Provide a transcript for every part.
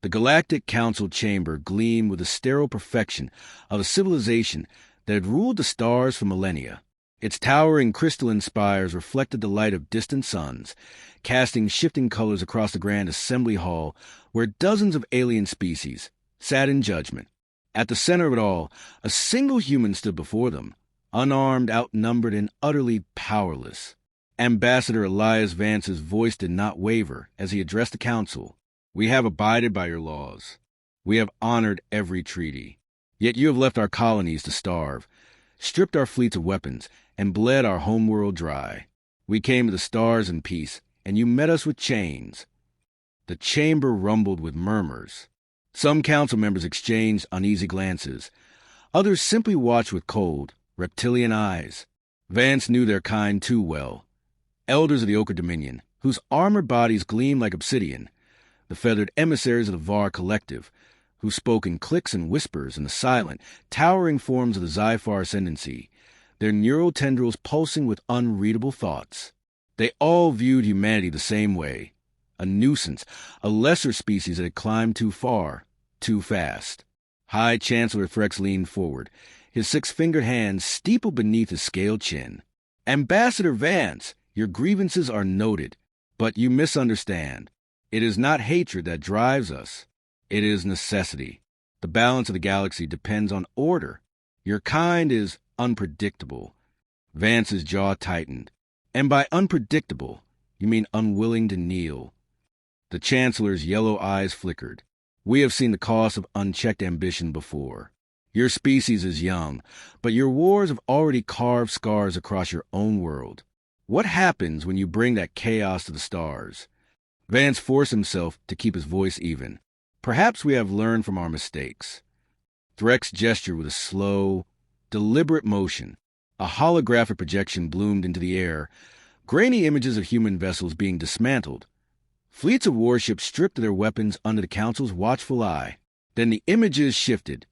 The Galactic Council chamber gleamed with the sterile perfection of a civilization that had ruled the stars for millennia. Its towering crystalline spires reflected the light of distant suns, casting shifting colors across the grand assembly hall where dozens of alien species sat in judgment. At the center of it all, a single human stood before them, unarmed, outnumbered, and utterly powerless. Ambassador Elias Vance's voice did not waver as he addressed the council. "We have abided by your laws. We have honored every treaty. Yet you have left our colonies to starve, stripped our fleets of weapons, and bled our homeworld dry. We came to the stars in peace, and you met us with chains." The chamber rumbled with murmurs. Some council members exchanged uneasy glances. Others simply watched with cold, reptilian eyes. Vance knew their kind too well. Elders of the Ochre Dominion, whose armored bodies gleamed like obsidian. The feathered emissaries of the Var Collective, who spoke in clicks and whispers in the silent, towering forms of the Zyphar Ascendancy, their neural tendrils pulsing with unreadable thoughts. They all viewed humanity the same way. A nuisance, a lesser species that had climbed too far, too fast. High Chancellor Threx leaned forward, his six-fingered hand steepled beneath his scaled chin. "Ambassador Vance, your grievances are noted, but you misunderstand. It is not hatred that drives us. It is necessity. The balance of the galaxy depends on order. Your kind is unpredictable." Vance's jaw tightened. "And by unpredictable, you mean unwilling to kneel." The Chancellor's yellow eyes flickered. "We have seen the cost of unchecked ambition before. Your species is young, but your wars have already carved scars across your own world. What happens when you bring that chaos to the stars?" Vance forced himself to keep his voice even. "Perhaps we have learned from our mistakes." Threx gestured with a slow, deliberate motion. A holographic projection bloomed into the air, grainy images of human vessels being dismantled. Fleets of warships stripped of their weapons under the Council's watchful eye. Then the images shifted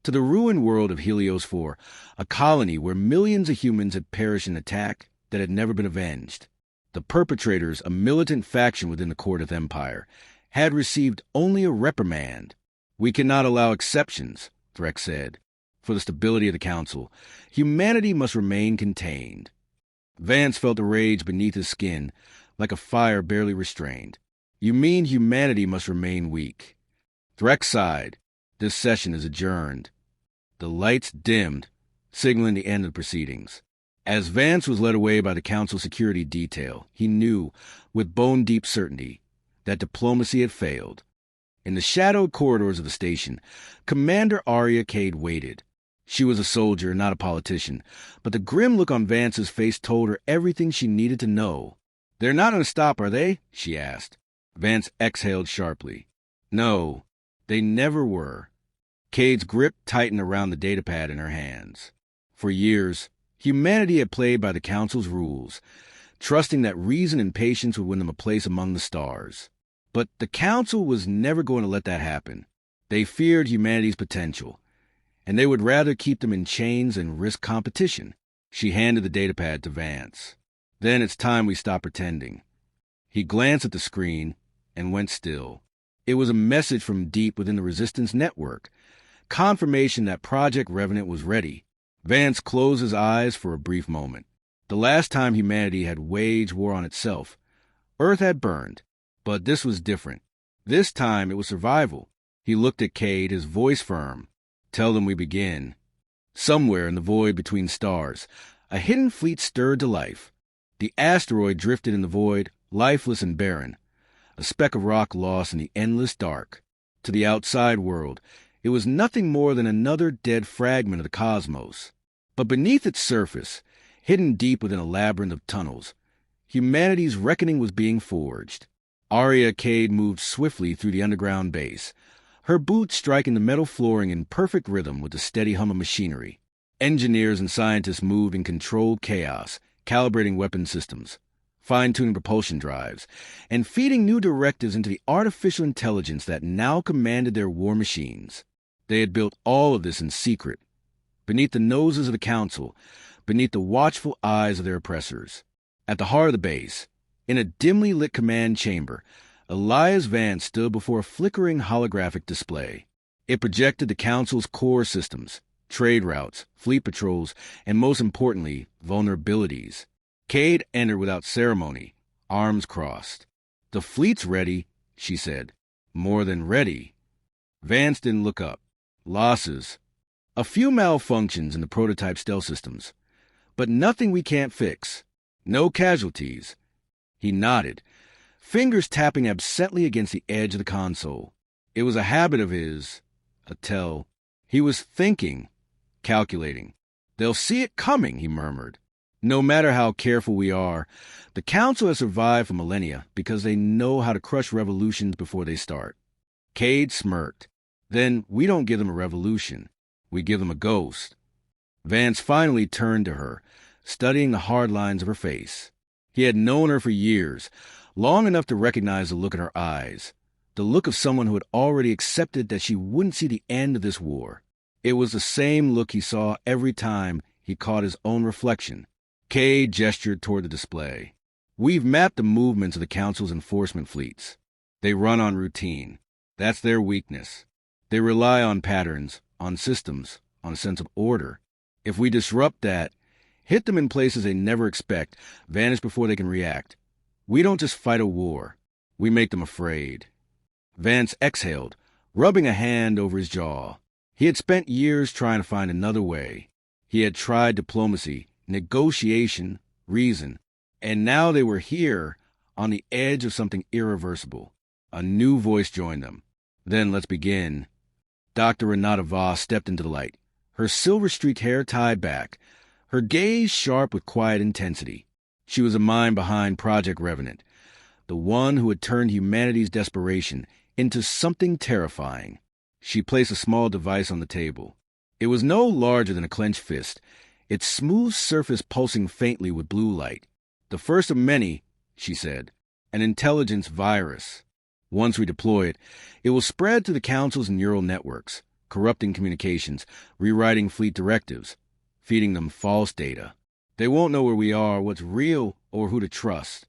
to the ruined world of Helios 4, a colony where millions of humans had perished in an attack that had never been avenged. The perpetrators, a militant faction within the Cordith Empire, had received only a reprimand. "We cannot allow exceptions," Threx said. "For the stability of the Council, humanity must remain contained." Vance felt the rage beneath his skin, like a fire barely restrained. "You mean humanity must remain weak." Threx sighed. "This session is adjourned." The lights dimmed, signaling the end of the proceedings. As Vance was led away by the Council security detail, he knew, with bone-deep certainty, that diplomacy had failed. In the shadowed corridors of the station, Commander Arya Cade waited. She was a soldier, not a politician, but the grim look on Vance's face told her everything she needed to know. "They're not going to stop, are they?" she asked. Vance exhaled sharply. "No, they never were." Cade's grip tightened around the datapad in her hands. For years, humanity had played by the Council's rules, trusting that reason and patience would win them a place among the stars. But the Council was never going to let that happen. They feared humanity's potential, and they would rather keep them in chains than risk competition. She handed the datapad to Vance. "Then it's time we stop pretending." He glanced at the screen and went still. It was a message from deep within the Resistance network, confirmation that Project Revenant was ready. Vance closed his eyes for a brief moment. The last time humanity had waged war on itself, Earth had burned, but this was different. This time it was survival. He looked at Cade, his voice firm. "Tell them we begin." Somewhere in the void between stars, a hidden fleet stirred to life. The asteroid drifted in the void, lifeless and barren, a speck of rock lost in the endless dark. To the outside world, it was nothing more than another dead fragment of the cosmos. But beneath its surface, hidden deep within a labyrinth of tunnels, humanity's reckoning was being forged. Arya Cade moved swiftly through the underground base, her boots striking the metal flooring in perfect rhythm with the steady hum of machinery. Engineers and scientists moved in controlled chaos, calibrating weapon systems, fine-tuning propulsion drives, and feeding new directives into the artificial intelligence that now commanded their war machines. They had built all of this in secret, beneath the noses of the Council, beneath the watchful eyes of their oppressors. At the heart of the base, in a dimly lit command chamber, Elias Vance stood before a flickering holographic display. It projected the Council's core systems, trade routes, fleet patrols, and most importantly, vulnerabilities. Cade entered without ceremony, arms crossed. "The fleet's ready," she said. "More than ready." Vance didn't look up. "Losses. A few malfunctions in the prototype stealth systems. But nothing we can't fix. No casualties." He nodded, fingers tapping absently against the edge of the console. It was a habit of his, a tell. He was thinking, calculating. "They'll see it coming," he murmured. "No matter how careful we are, the Council has survived for millennia because they know how to crush revolutions before they start." Cade smirked. "Then we don't give them a revolution. We give them a ghost." Vance finally turned to her, studying the hard lines of her face. He had known her for years, long enough to recognize the look in her eyes, the look of someone who had already accepted that she wouldn't see the end of this war. It was the same look he saw every time he caught his own reflection. Kay gestured toward the display. "We've mapped the movements of the Council's enforcement fleets. They run on routine. That's their weakness. They rely on patterns, on systems, on a sense of order. If we disrupt that, hit them in places they never expect, vanish before they can react, we don't just fight a war. We make them afraid." Vance exhaled, rubbing a hand over his jaw. He had spent years trying to find another way. He had tried diplomacy, negotiation, reason, and now they were here, on the edge of something irreversible. A new voice joined them. "Then let's begin." Dr. Renata Voss stepped into the light, her silver-streaked hair tied back, her gaze sharp with quiet intensity. She was a mind behind Project Revenant, the one who had turned humanity's desperation into something terrifying. She placed a small device on the table. It was no larger than a clenched fist, its smooth surface pulsing faintly with blue light. "The first of many," she said, "an intelligence virus. Once we deploy it, it will spread to the Council's neural networks, corrupting communications, rewriting fleet directives, feeding them false data. They won't know where we are, what's real, or who to trust."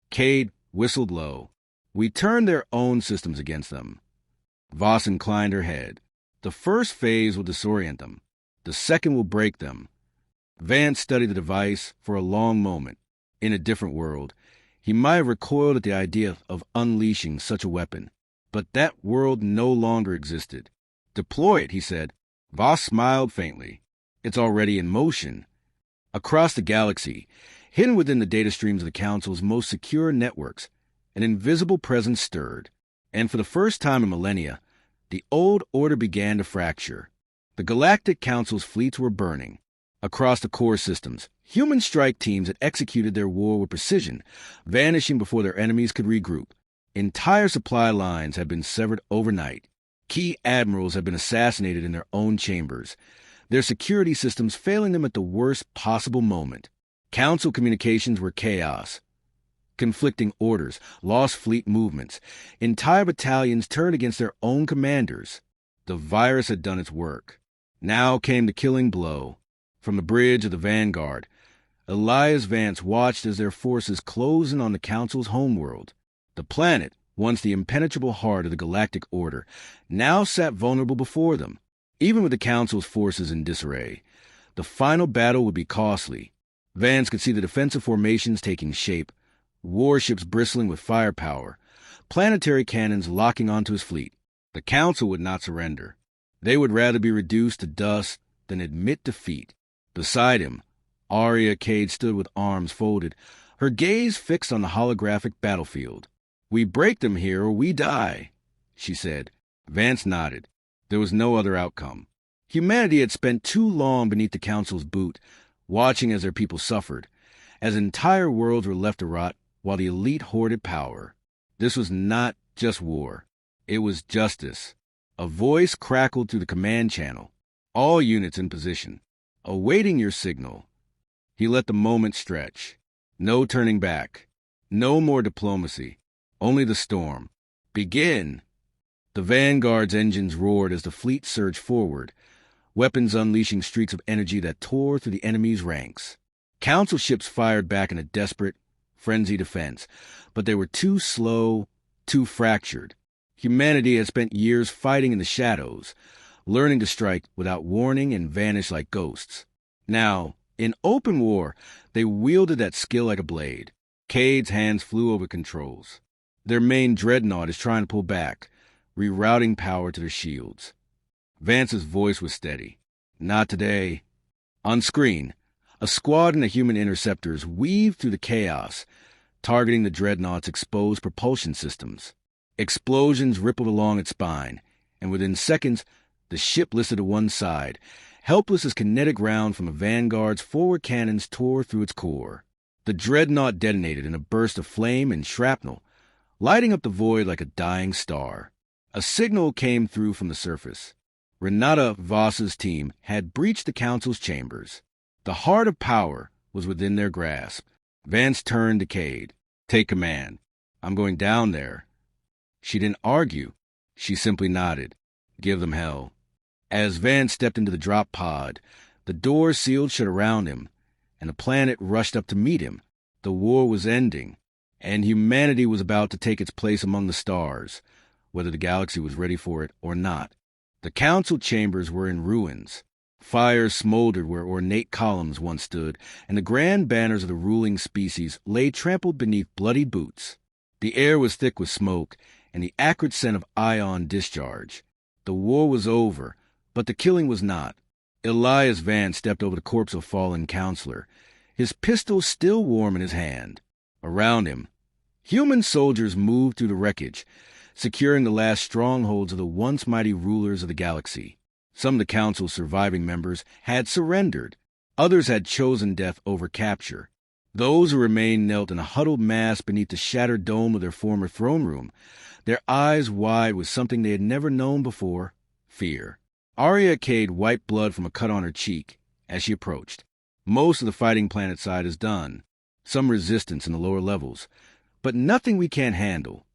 Cade whistled low. "We turn their own systems against them." Voss inclined her head. "The first phase will disorient them. The second will break them." Vance studied the device for a long moment. In a different world, he might have recoiled at the idea of unleashing such a weapon. But that world no longer existed. "Deploy it," he said. Voss smiled faintly. "It's already in motion." Across the galaxy, hidden within the data streams of the Council's most secure networks, an invisible presence stirred. And for the first time in millennia, the old order began to fracture. The Galactic Council's fleets were burning. Across the core systems, human strike teams had executed their war with precision, vanishing before their enemies could regroup. Entire supply lines had been severed overnight. Key admirals had been assassinated in their own chambers, their security systems failing them at the worst possible moment. Council communications were chaos. Conflicting orders, lost fleet movements. Entire battalions turned against their own commanders. The virus had done its work. Now came the killing blow. From the bridge of the Vanguard, Elias Vance watched as their forces closed in on the Council's homeworld. The planet, once the impenetrable heart of the Galactic Order, now sat vulnerable before them. Even with the Council's forces in disarray, the final battle would be costly. Vance could see the defensive formations taking shape, warships bristling with firepower, planetary cannons locking onto his fleet. The Council would not surrender. They would rather be reduced to dust than admit defeat. Beside him, Aria Cade stood with arms folded, her gaze fixed on the holographic battlefield. "We break them here or we die," she said. Vance nodded. There was no other outcome. Humanity had spent too long beneath the Council's boot, watching as their people suffered, as entire worlds were left to rot while the elite hoarded power. This was not just war. It was justice. A voice crackled through the command channel. "All units in position. Awaiting your signal." He let the moment stretch. No turning back. No more diplomacy. Only the storm. "Begin!" The Vanguard's engines roared as the fleet surged forward, weapons unleashing streaks of energy that tore through the enemy's ranks. Council ships fired back in a desperate, frenzied defense, but they were too slow, too fractured. Humanity had spent years fighting in the shadows, learning to strike without warning and vanish like ghosts. Now, in open war, they wielded that skill like a blade. Cade's hands flew over controls. Their main dreadnought is trying to pull back, rerouting power to their shields. Vance's voice was steady. Not today. On screen, a squadron of human interceptors weaved through the chaos, targeting the dreadnought's exposed propulsion systems. Explosions rippled along its spine, and within seconds, the ship listed to one side, helpless as kinetic round from a vanguard's forward cannons tore through its core. The dreadnought detonated in a burst of flame and shrapnel, lighting up the void like a dying star. A signal came through from the surface. Renata Voss's team had breached the Council's chambers. The heart of power was within their grasp. Vance turned to Cade. "Take command. I'm going down there." She didn't argue. She simply nodded. "Give them hell." As Vance stepped into the drop pod, the door sealed shut around him, and the planet rushed up to meet him. The war was ending, and humanity was about to take its place among the stars, whether the galaxy was ready for it or not. The council chambers were in ruins. Fires smoldered where ornate columns once stood, and the grand banners of the ruling species lay trampled beneath bloody boots. The air was thick with smoke and the acrid scent of ion discharge. The war was over, but the killing was not. Elias Vance stepped over the corpse of a fallen counselor, his pistol still warm in his hand. Around him, human soldiers moved through the wreckage, securing the last strongholds of the once mighty rulers of the galaxy. Some of the Council's surviving members had surrendered. Others had chosen death over capture. Those who remained knelt in a huddled mass beneath the shattered dome of their former throne room, their eyes wide with something they had never known before: fear. Arya Cade wiped blood from a cut on her cheek as she approached. Most of the fighting planet side is done. Some resistance in the lower levels, but nothing we can't handle.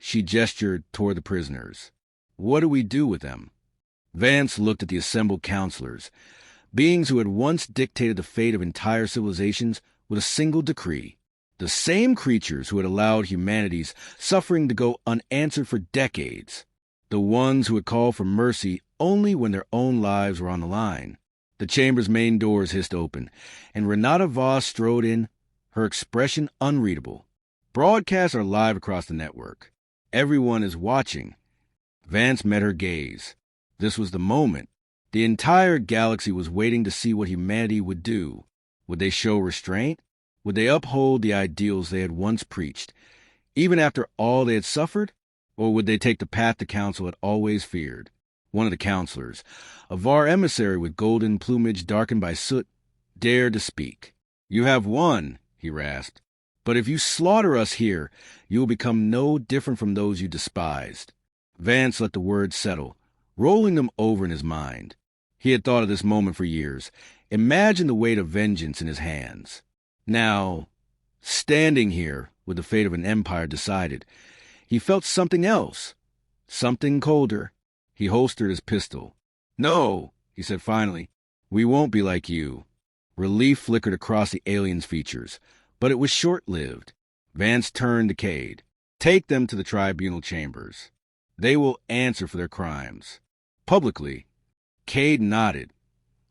She gestured toward the prisoners. "What do we do with them?" Vance looked at the assembled counselors, beings who had once dictated the fate of entire civilizations with a single decree. The same creatures who had allowed humanity's suffering to go unanswered for decades. The ones who had called for mercy only when their own lives were on the line. The chamber's main doors hissed open, and Renata Voss strode in, her expression unreadable. "Broadcasts are live across the network. Everyone is watching." Vance met her gaze. This was the moment. The entire galaxy was waiting to see what humanity would do. Would they show restraint? Would they uphold the ideals they had once preached, even after all they had suffered? Or would they take the path the Council had always feared? One of the counselors, a Var emissary with golden plumage darkened by soot, dared to speak. "You have won," he rasped. "But if you slaughter us here, you will become no different from those you despised." Vance let the words settle, rolling them over in his mind. He had thought of this moment for years. Imagine the weight of vengeance in his hands. Now, standing here with the fate of an empire decided, he felt something else, something colder. He holstered his pistol. "No," he said finally, "we won't be like you." Relief flickered across the alien's features, but it was short-lived. Vance turned to Cade. "Take them to the tribunal chambers. They will answer for their crimes. Publicly." Cade nodded,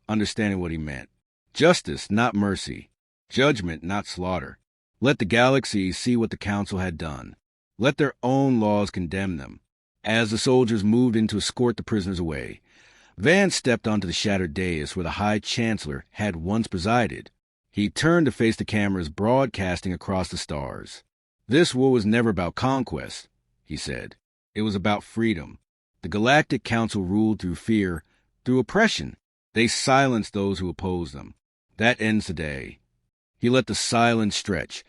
understanding what he meant. Justice, not mercy. Judgment, not slaughter. Let the galaxy see what the Council had done. Let their own laws condemn them. As the soldiers moved in to escort the prisoners away, Vance stepped onto the shattered dais where the High Chancellor had once presided. He turned to face the cameras broadcasting across the stars. "This war was never about conquest," he said. "It was about freedom. The Galactic Council ruled through fear, through oppression. They silenced those who opposed them. That ends today." He let the silence stretch,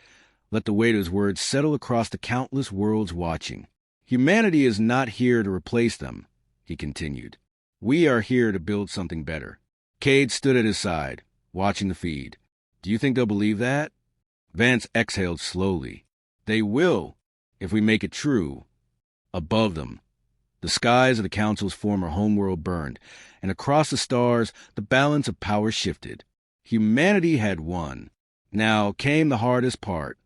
let the weight of his words settle across the countless worlds watching. "Humanity is not here to replace them," he continued. "We are here to build something better." Cade stood at his side, watching the feed. "Do you think they'll believe that?" Vance exhaled slowly. "They will, if we make it true." Above them, the skies of the Council's former homeworld burned, and across the stars the balance of power shifted. Humanity had won. Now came the hardest part,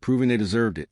proving they deserved it.